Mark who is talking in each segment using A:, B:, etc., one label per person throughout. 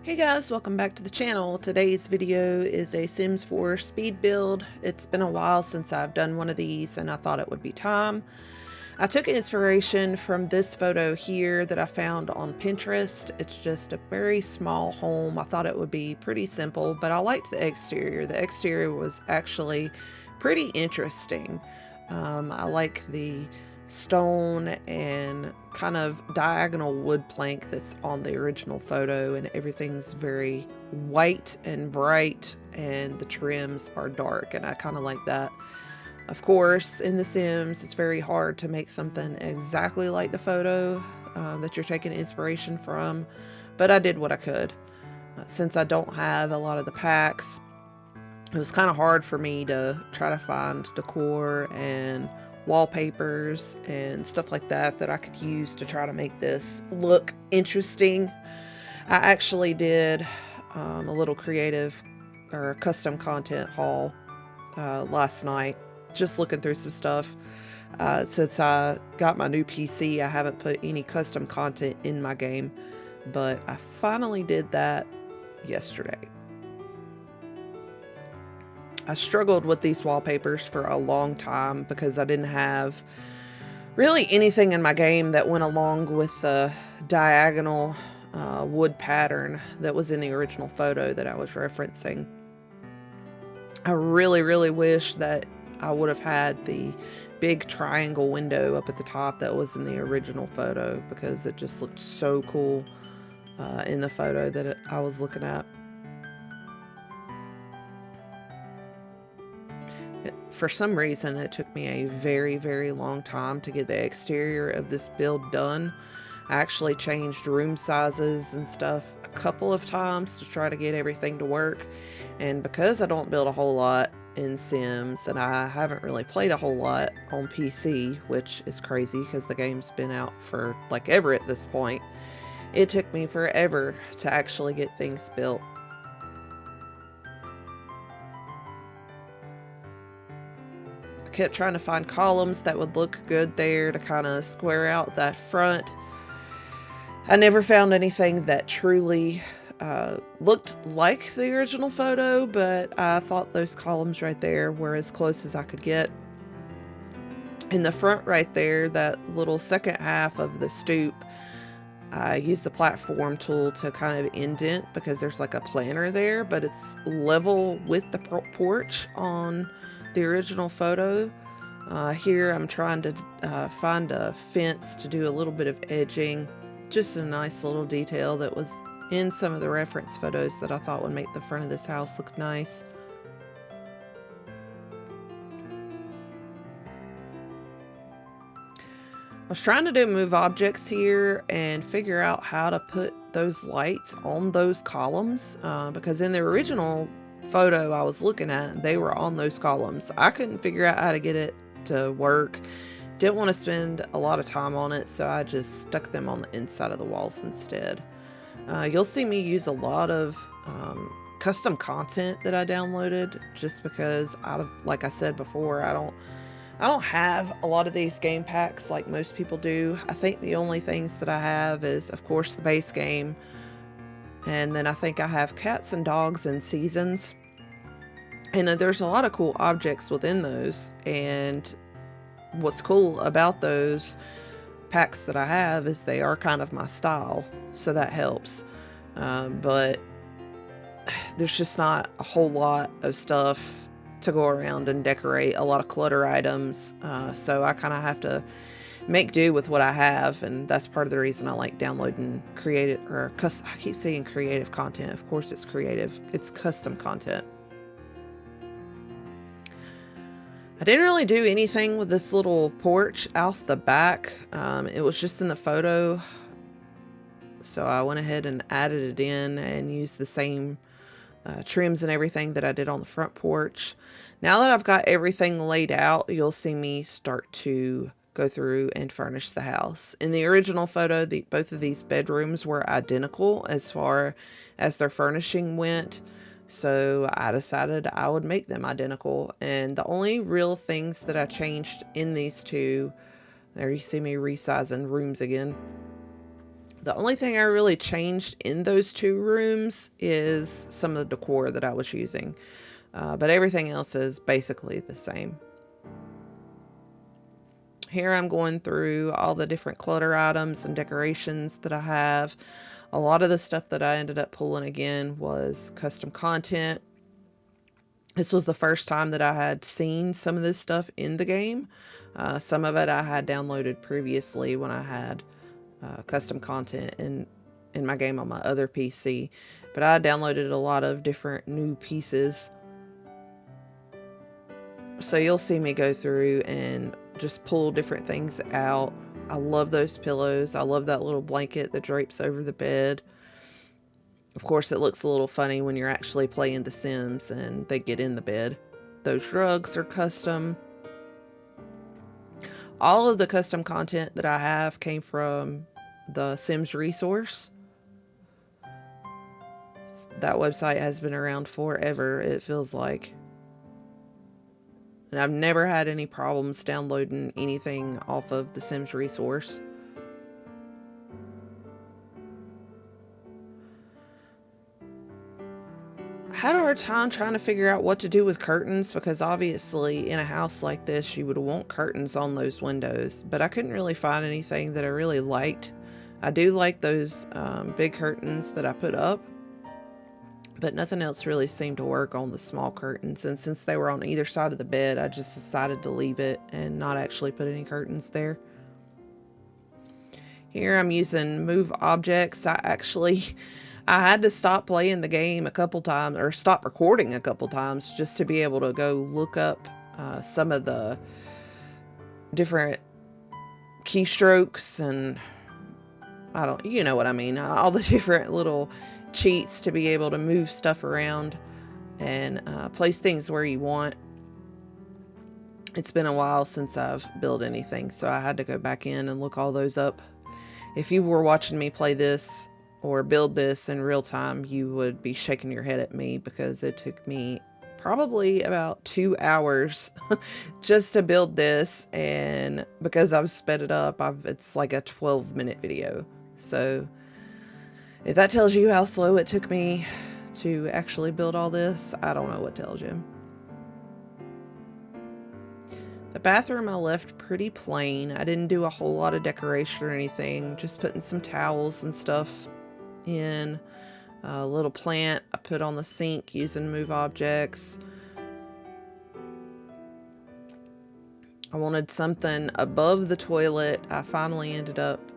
A: Hey guys, welcome back to the channel. Today's video is a Sims 4 speed build. It's been a while since I've done one of these and I thought it would be time. I took inspiration from this photo here that I found on Pinterest. It's just a very small home. I thought it would be pretty simple, but I liked the exterior. The exterior was actually pretty interesting. I like the stone and kind of diagonal wood plank that's on the original photo, and everything's very white and bright and the trims are dark, and I kind of like that. Of course, in The Sims, it's very hard to make something exactly like the photo that you're taking inspiration from, but I did what I could. Since I don't have a lot of the packs, it was kind of hard for me to try to find decor and wallpapers and stuff like that that I could use to try to make this look interesting. I actually did a little creative or custom content haul last night, just looking through some stuff. Since I got my new PC, I haven't put any custom content in my game, but I finally did that yesterday. I struggled with these wallpapers for a long time because I didn't have really anything in my game that went along with the diagonal wood pattern that was in the original photo that I was referencing. I really wish that I would have had the big triangle window up at the top that was in the original photo, because it just looked so cool in the photo that I was looking at. For some reason, it took me a very long time to get the exterior of this build done. I actually changed room sizes and stuff a couple of times to try to get everything to work. And because I don't build a whole lot in Sims, and I haven't really played a whole lot on PC, which is crazy because the game's been out for like ever at this point, it took me forever to actually get things built. Kept trying to find columns that would look good there to kind of square out that front. I never found anything that truly looked like the original photo, but I thought those columns right there were as close as I could get. In the front right there, that little second half of the stoop, I used the platform tool to kind of indent because there's like a planter there, but it's level with the porch on the original photo. Here I'm trying to find a fence to do a little bit of edging, just a nice little detail that was in some of the reference photos that I thought would make the front of this house look nice. I was trying to do move objects here and figure out how to put those lights on those columns, because in the original photo I was looking at, they were on those columns. I couldn't figure out how to get it to work. Didn't want to spend a lot of time on it, so I just stuck them on the inside of the walls instead. You'll see me use a lot of custom content that I downloaded just because, like I said before, I don't have a lot of these game packs like most people do. I think the only things that I have is, of course, the base game, and then I think I have cats and dogs and seasons. And there's a lot of cool objects within those, and what's cool about those packs that I have is they are kind of my style, so that helps. But there's just not a whole lot of stuff to go around and decorate, a lot of clutter items, so I kind of have to make do with what I have, and that's part of the reason I like downloading creative, or I keep saying creative content. Of course it's creative, it's custom content. I didn't really do anything with this little porch off the back. It was just in the photo, so I went ahead and added it in and used the same trims and everything that I did on the front porch. Now that I've got everything laid out, you'll see me start to go through and furnish the house. In the original photo, both of these bedrooms were identical as far as their furnishing went, so I decided I would make them identical. And the only real things that I changed in these two, there you see me resizing rooms again. The only thing I really changed in those 2 rooms is some of the decor that I was using. But everything else is basically the same. Here I'm going through all the different clutter items and decorations that I have. A lot of the stuff that I ended up pulling again was custom content. This was the first time that I had seen some of this stuff in the game. Some of it I had downloaded previously when I had custom content in my game on my other PC. But I downloaded a lot of different new pieces. So you'll see me go through and just pull different things out. I love those pillows. I love that little blanket that drapes over the bed. Of course, it looks a little funny when you're actually playing The Sims and they get in the bed. Those rugs are custom. All of the custom content that I have came from the Sims resource. That website has been around forever, it feels like. And I've never had any problems downloading anything off of the Sims resource. I had a hard time trying to figure out what to do with curtains, because obviously in a house like this you would want curtains on those windows, but I couldn't really find anything that I really liked. I do like those big curtains that I put up, but nothing else really seemed to work on the small curtains. And since they were on either side of the bed, I just decided to leave it and not actually put any curtains there. Here I'm using move objects. I had to stop playing the game a couple times, or stop recording a couple times, just to be able to go look up some of the different keystrokes and you know what I mean, all the different little cheats to be able to move stuff around and place things where you want. It's been a while since I've built anything, so I had to go back in and look all those up. If you were watching me play this or build this in real time, you would be shaking your head at me, because it took me probably about 2 hours just to build this, and because I've sped it up, it's like a 12-minute video. So if that tells you how slow it took me to actually build all this, I don't know what tells you. The bathroom I left pretty plain. I didn't do a whole lot of decoration or anything, just putting some towels and stuff in. A little plant I put on the sink using move objects. I wanted something above the toilet. I finally ended up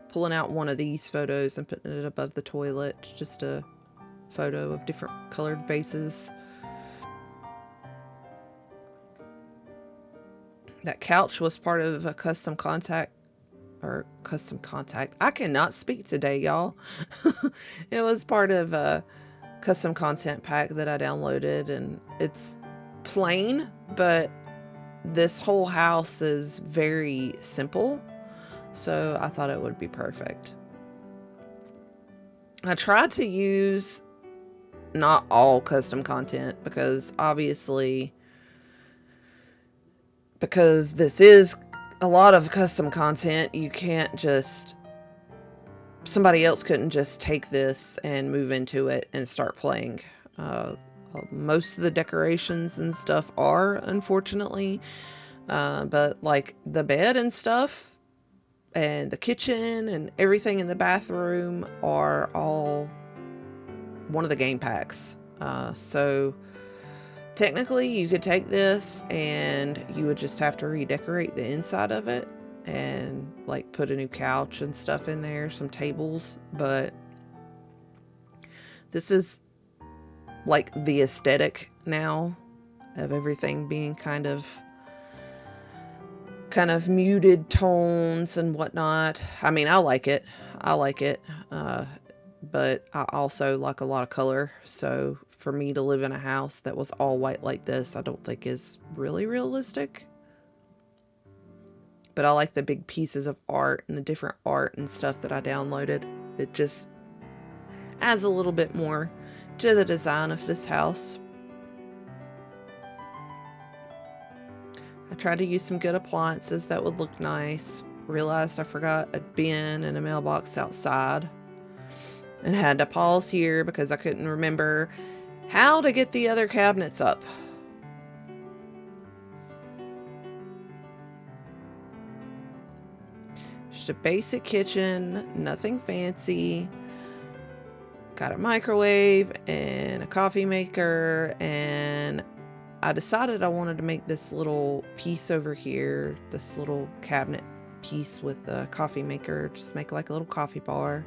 A: pulling out one of these photos and putting it above the toilet. It's just a photo of different colored vases. That couch was part of a custom contact. I cannot speak today, y'all. It was part of a custom content pack that I downloaded, and it's plain, but this whole house is very simple, so I thought it would be perfect. I tried to use not all custom content, because obviously, because this is a lot of custom content, you can't just, somebody else couldn't just take this and move into it and start playing. Most of the decorations and stuff are, unfortunately, but like the bed and stuff and the kitchen and everything in the bathroom are all one of the game packs. So technically you could take this and you would just have to redecorate the inside of it and like put a new couch and stuff in there, some tables, but this is like the aesthetic now of everything being kind of muted tones and whatnot. I mean, I like it, but I also like a lot of color, so for me to live in a house that was all white like this, I don't think is really realistic. But I like the big pieces of art and the different art and stuff that I downloaded. It just adds a little bit more to the design of this house. I tried to use some good appliances that would look nice. realized I forgot a bin and a mailbox outside, and had to pause here because I couldn't remember how to get the other cabinets up. Just a basic kitchen, nothing fancy. Got a microwave and a coffee maker, and I decided I wanted to make this little piece over here, this little cabinet piece with the coffee maker. Just make like a little coffee bar.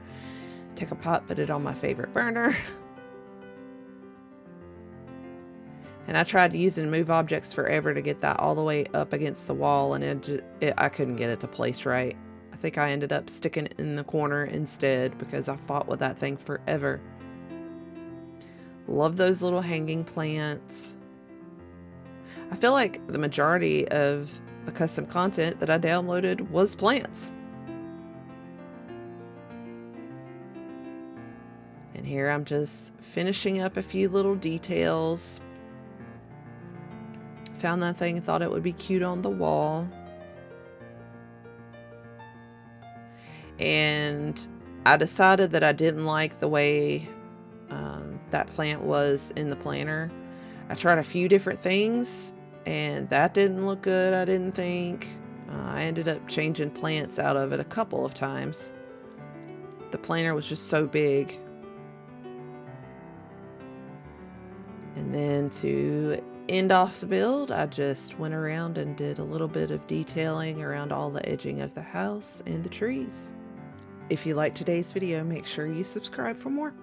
A: Take a pot, put it on my favorite burner. And I tried to use and move objects forever to get that all the way up against the wall, and I couldn't get it to place right. I think I ended up sticking it in the corner instead because I fought with that thing forever. Love those little hanging plants. I feel like the majority of the custom content that I downloaded was plants. And here I'm just finishing up a few little details. Found that thing, thought it would be cute on the wall. And I decided that I didn't like the way that plant was in the planner. I tried a few different things and that didn't look good, I didn't think. I ended up changing plants out of it a couple of times. The planner was just so big. And then to end off the build, I just went around and did a little bit of detailing around all the edging of the house and the trees. If you liked today's video, make sure you subscribe for more.